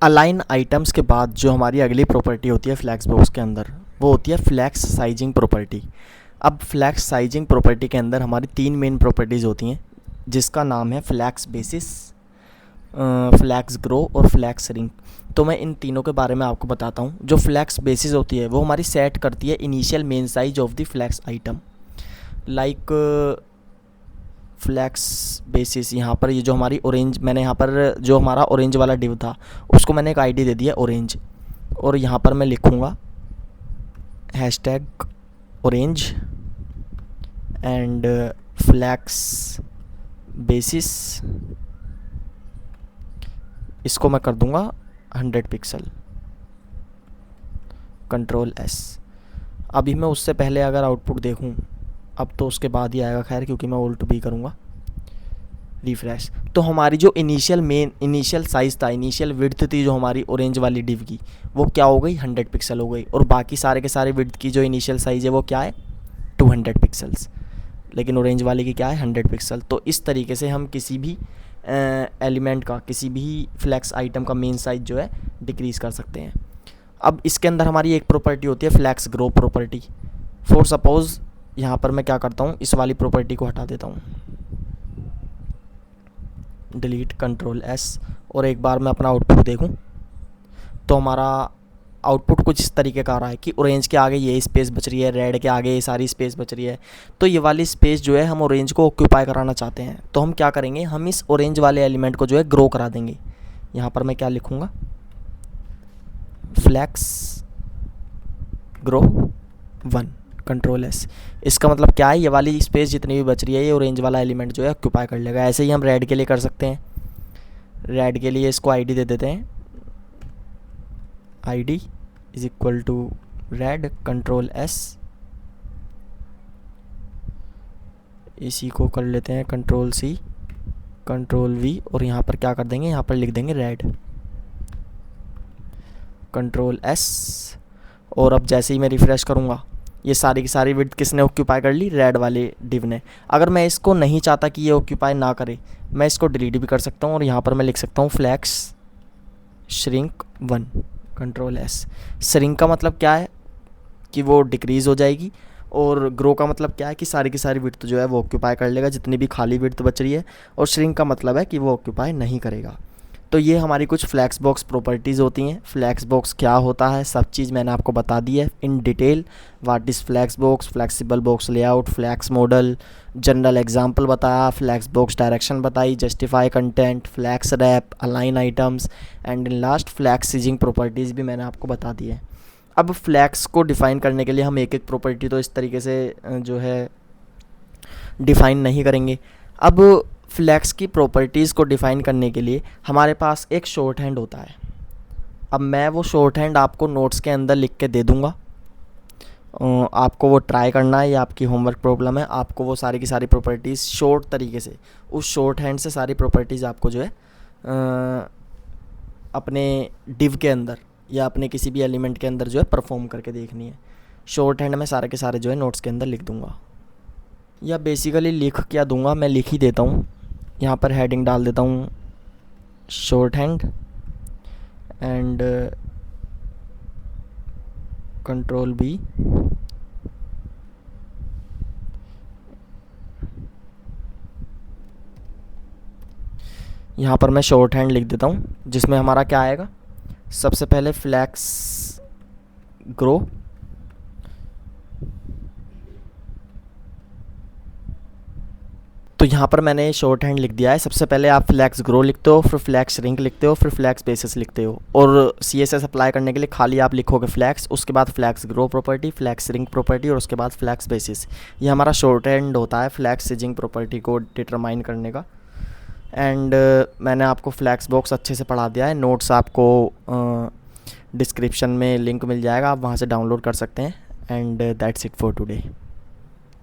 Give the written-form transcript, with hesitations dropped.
Align items के बाद जो हमारी अगली प्रॉपर्टी होती है फ्लैक्स बॉक्स के अंदर, वो होती है फ्लैक्स साइजिंग प्रॉपर्टी। अब फ्लैक्स साइजिंग प्रॉपर्टी के अंदर हमारी तीन मेन प्रॉपर्टीज़ होती हैं, जिसका नाम है फ्लैक्स बेसिस, फ्लैक्स ग्रो और फ्लैक्स रिंग। तो मैं इन तीनों के बारे में आपको बताता हूँ। जो फ्लैक्स बेसिस होती है वो हमारी सेट करती है initial main size of the flex item. Like flex basis, यहाँ पर ये जो हमारी ऑरेंज, मैंने यहाँ पर जो हमारा ऑरेंज वाला डिव था उसको मैंने एक आईडी दे दिया ऑरेंज, और यहाँ पर मैं लिखूँगा hashtag orange and flex basis. इसको मैं कर दूँगा 100 पिक्सल, कंट्रोल एस। अभी मैं उससे पहले अगर आउटपुट देखूँ, अब तो उसके बाद ही आएगा खैर, क्योंकि मैं ऑल्ट भी करूँगा रिफ्रेश। तो हमारी जो इनिशियल साइज़ था, इनिशियल विड्थ थी जो हमारी ऑरेंज वाली डिव की, वो क्या हो गई 100 पिक्सल हो गई। और बाकी सारे के सारे विड्थ की जो इनिशियल साइज़ है वो क्या है 200 पिक्सल्स, लेकिन ऑरेंज वाले की क्या है 100 पिक्सल। तो इस तरीके से हम किसी भी एलिमेंट का, किसी भी फ्लैक्स आइटम का मेन साइज जो है डिक्रीज़ कर सकते हैं। अब इसके अंदर हमारी एक प्रॉपर्टी होती है flex grow property. For suppose यहाँ पर मैं क्या करता हूँ, इस वाली प्रॉपर्टी को हटा देता हूँ, डिलीट, कंट्रोल एस, और एक बार मैं अपना आउटपुट देखूँ तो हमारा आउटपुट कुछ इस तरीके का आ रहा है कि ऑरेंज के आगे ये स्पेस बच रही है, रेड के आगे ये सारी स्पेस बच रही है। तो ये वाली स्पेस जो है हम ऑरेंज को ऑक्यूपाई कराना चाहते हैं, तो हम क्या करेंगे, हम इस ऑरेंज वाले एलिमेंट को जो है ग्रो करा देंगे। यहाँ पर मैं क्या लिखूँगा, फ्लैक्स ग्रो 1, कंट्रोल एस। इसका मतलब क्या है, ये वाली स्पेस जितनी भी बच रही है ये ऑरेंज वाला एलिमेंट जो है ऑक्यूपाई कर लेगा। ऐसे ही हम रेड के लिए कर सकते हैं। रेड के लिए इसको आईडी दे देते हैं, ID is equal to red, control S. इसी को कर लेते हैं कंट्रोल सी, कंट्रोल वी, और यहाँ पर क्या कर देंगे, यहाँ पर लिख देंगे रेड, कंट्रोल एस। और अब जैसे ही मैं रिफ्रेश करूँगा, ये सारी की सारी विड्थ किसने ऑक्यूपाई कर ली, रेड वाले डिव ने। अगर मैं इसको नहीं चाहता कि ये ऑक्यूपाई ना करे, मैं इसको डिलीट भी कर सकता हूँ, और यहाँ पर मैं लिख सकता हूँ flex shrink 1, control S. Shrink का मतलब क्या है कि वो डिक्रीज़ हो जाएगी, और ग्रो का मतलब क्या है कि सारी की सारी विड्थ जो है वो ऑक्यूपाई कर लेगा, जितनी भी खाली विड्थ बच रही है। और श्रिंक का मतलब है कि वो ऑक्यूपाई नहीं करेगा। तो ये हमारी कुछ फ्लैक्स बॉक्स प्रॉपर्टीज़ होती हैं। फ्लैक्स बॉक्स क्या होता है, सब चीज़ मैंने आपको बता दी है in detail. What is flex box, flexible box layout, flex model, general example बताया, फ्लैक्स बॉक्स डायरेक्शन बताई, justify content, flex wrap, align items, and in last flex sizing properties भी मैंने आपको बता दी है। अब फ्लैक्स को डिफ़ाइन करने के लिए हम एक एक प्रॉपर्टी तो इस तरीके से जो है डिफ़ाइन नहीं करेंगे। अब फ्लैक्स की प्रॉपर्टीज़ को डिफ़ाइन करने के लिए हमारे पास एक शॉर्ट हैंड होता है। अब मैं वो शॉर्ट हैंड आपको नोट्स के अंदर लिख के दे दूँगा, आपको वो ट्राई करना है, ये आपकी होमवर्क प्रॉब्लम है। आपको वो सारी की सारी प्रॉपर्टीज़ शॉर्ट तरीके से, उस शॉर्ट हैंड से सारी प्रॉपर्टीज़ आपको जो है अपने डिव के अंदर या अपने किसी भी एलिमेंट के अंदर जो है परफॉर्म करके देखनी है। शॉर्ट हैंड में सारे के सारे जो है नोट्स के अंदर लिख दूँगा, या बेसिकली लिख क्या दूँगा, मैं लिख ही देता हूँ। यहाँ पर हेडिंग डाल देता हूँ shorthand and control B, यहाँ पर मैं शॉर्ट हैंड लिख देता हूँ, जिसमें हमारा क्या आएगा, सबसे पहले फ्लैक्स ग्रो, तो यहाँ पर मैंने शॉर्ट हैंड लिख दिया है। सबसे पहले आप फ्लैक्स ग्रो लिखते हो, फिर फ्लैक्स रिंग लिखते हो, फिर फ्लैक्स बेसिस लिखते हो, और CSS अप्लाई करने के लिए खाली आप लिखोगे फ्लैक्स, उसके बाद flex grow property, flex ring property, और उसके बाद फ्लैक्स बेसिस। ये हमारा शॉर्ट हैंड होता है फ्लैक्स सीजिंग प्रॉपर्टी को डिटरमाइन करने का। एंड मैंने आपको फ्लैक्स बॉक्स अच्छे से पढ़ा दिया है। नोट्स आपको डिस्क्रिप्शन में लिंक मिल जाएगा, आप वहाँ से डाउनलोड कर सकते हैं। And that's it for today.